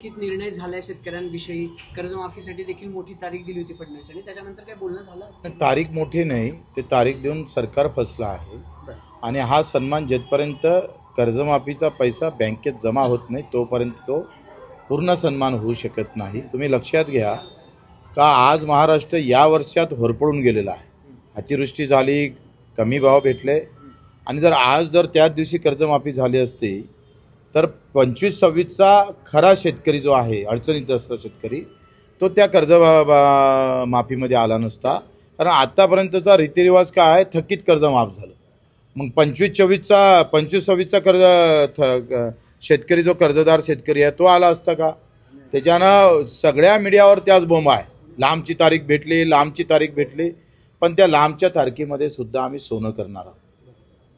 किती निर्णय झाला शेतकऱ्यांविषयी, कर्जमाफीसाठी देखील मोठी तारीख दिली होती फडणवीस आणि त्याच्यानंतर काय बोलणं झालं? तारीख मोठी नाही, ते तारीख देऊन सरकार फसलं आहे आणि हा सन्मान जेथपर्यंत कर्जमाफीचा पैसा बँकेत जमा होत नाही तोपर्यंत तो पूर्ण सन्मान होऊ शकत नाही। तुम्ही लक्षात घ्या का आज महाराष्ट्र या वर्षात होरपळून गेलेला आहे। अतिवृष्टी झाली, कमी भाव भेटले आणि जर त्याच दिवशी कर्जमाफी झाली असती तर 25-26चा खरा शेतकरी जो आहे, अडचणीत असतो शेतकरी, तो त्या कर्ज माफीमध्ये आला नसता। कारण आतापर्यंतचा रीतिरिवाज काय आहे, थकीत कर्ज माफ झालं, मग 25-26चा कर्ज शेतकरी जो कर्जदार शेतकरी आहे तो आला असता का? त्याच्यानं सगळ्या मीडियावर त्याच बोंब आहे, लांबची तारीख भेटली, लांबची तारीख भेटली। पण त्या लांबच्या तारखेमध्ये सुद्धा आम्ही सोनं करणार आहोत।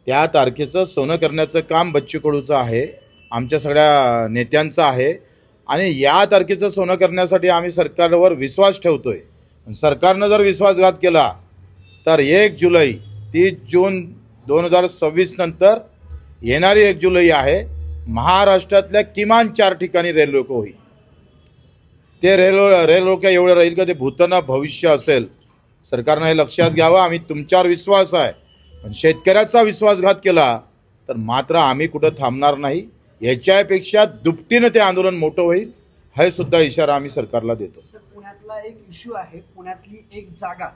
त्या तारखेचं सोनं करण्याचं काम बच्चू कडूचं आहे, आमच्या सगळ्या नेत्यांचं आहे आणि या तारखेचं सोनं करण्यासाठी आम्ही सरकारवर विश्वास ठेवतोय। सरकारनं जर विश्वासघात केला तर 1 जुलै 30 जून 2026 नंतर येणारी 1 जुलै आहे, महाराष्ट्रातल्या किमान 4 ठिकाणी रेल रोको होईल। ते रेल रोको एवढं राहील का ते भूतन भविष्य असेल। सरकारनं हे लक्षात घ्यावं। आम्ही तुमच्यावर विश्वास आहे, पण शेतकऱ्याचा विश्वासघात केला तर मात्र आम्ही कुठं थांबणार नाही। याच्यापेक्षा दुपटीनं ते आंदोलन मोठं होईल, हे सुद्धा इशारा आम्ही सरकारला देतो। सर, पुण्यातला एक इश्यू आहे, पुण्यातली एक जागा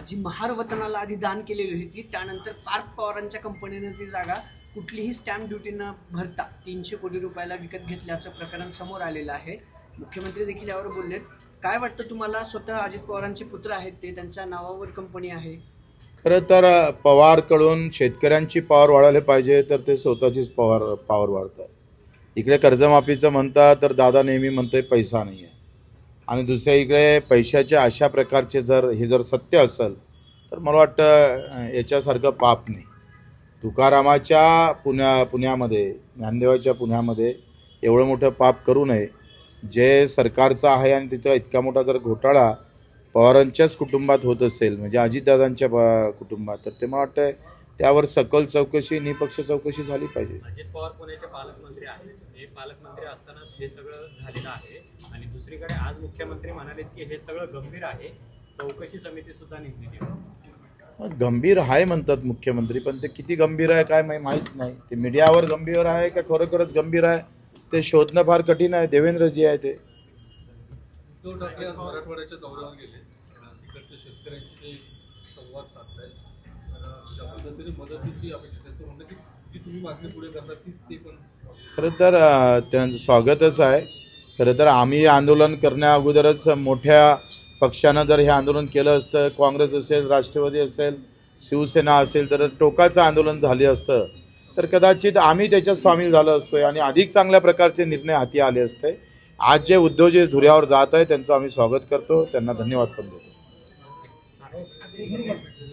जी महार वतनाला आधी दान केलेली होती, त्यानंतर पार्थ पवारांच्या कंपनीने ती जागा कुठलीही स्टॅम्प ड्युटी न भरता 300 कोटी रुपयाला विकत घेतल्याचं प्रकरण समोर आलेलं आहे। मुख्यमंत्री देखील यावर बोललेत। काय वाटतं तुम्हाला? स्वतः अजित पवारांचे पुत्र आहेत, ते त्यांच्या नावावर कंपनी आहे। खरं तर पवारकडून शेतकऱ्यांची पॉवर वाढायला पाहिजे, तर ते स्वतःचीच पॉवर वाढतात। इकडे कर्जमाफीचं म्हणतात तर दादा नेहमी म्हणते पैसा नाही आहे, आणि दुसऱ्या इकडे पैशाच्या अशा प्रकारचे हे जर सत्य असेल तर मला वाटतं याच्यासारखं पाप नाही। तुकारामाच्या पुण्यामध्ये, ज्ञानदेवाच्या पुण्यामध्ये एवढं मोठं पाप करू नये जे सरकारचं आहे, आणि तिथं इतका मोठा जर घोटाळा पवारांच्याच कुटुंबात होत असेल, म्हणजे अजितदादांच्या कुटुंबात, तर ते मला वाटतं त्यावर सखोल चौकशी, निपक्ष चौकशी झाली पाहिजे। अजित पवार पुण्याचे पालकमंत्री आहेत, हे पालकमंत्री असतानाच हे सगळं झालेलं आहे, आणि दुसरीकडे आज मुख्यमंत्री म्हणालेत की हे सगळं गंभीर आहे, चौकशी समिती सुद्धा नेमलेली आहे। गंभीर आहे म्हणतात मुख्यमंत्री, पण ते किती गंभीर आहे काय माहीत नाही। ते मीडियावर गंभीर आहे का खरोखरच गंभीर आहे ते शोधणं फार कठीण आहे। देवेंद्रजी आहे ते उद्धव ठाकरे आज मराठवाड्याच्या दौऱ्यावर गेले, तिकडच्या शेतकऱ्यांशी संवाद साधतायत, त्या पद्धतीने मदतीची अपेक्षा, त्यांचं म्हणणं की जी तुम्ही मागणी पुढे करता तीच ते पण। खरं तर त्यांचं स्वागतच आहे। खरं तर आम्ही आंदोलन करण्या अगोदरच मोठ्या पक्षानं जर हे आंदोलन केलं असतं, काँग्रेस असेल, राष्ट्रवादी असेल, शिवसेना असेल, तर टोकाचं आंदोलन झाले असतं तर कदाचित आम्ही त्याच्यात सामील झालो असतोय आणि अधिक चांगल्या प्रकारचे निर्णय हाती आले असते। आज जे उद्योजक धुऱ्यावर जात आहे त्यांचं आम्ही स्वागत करतो, त्यांना धन्यवाद पण देतो।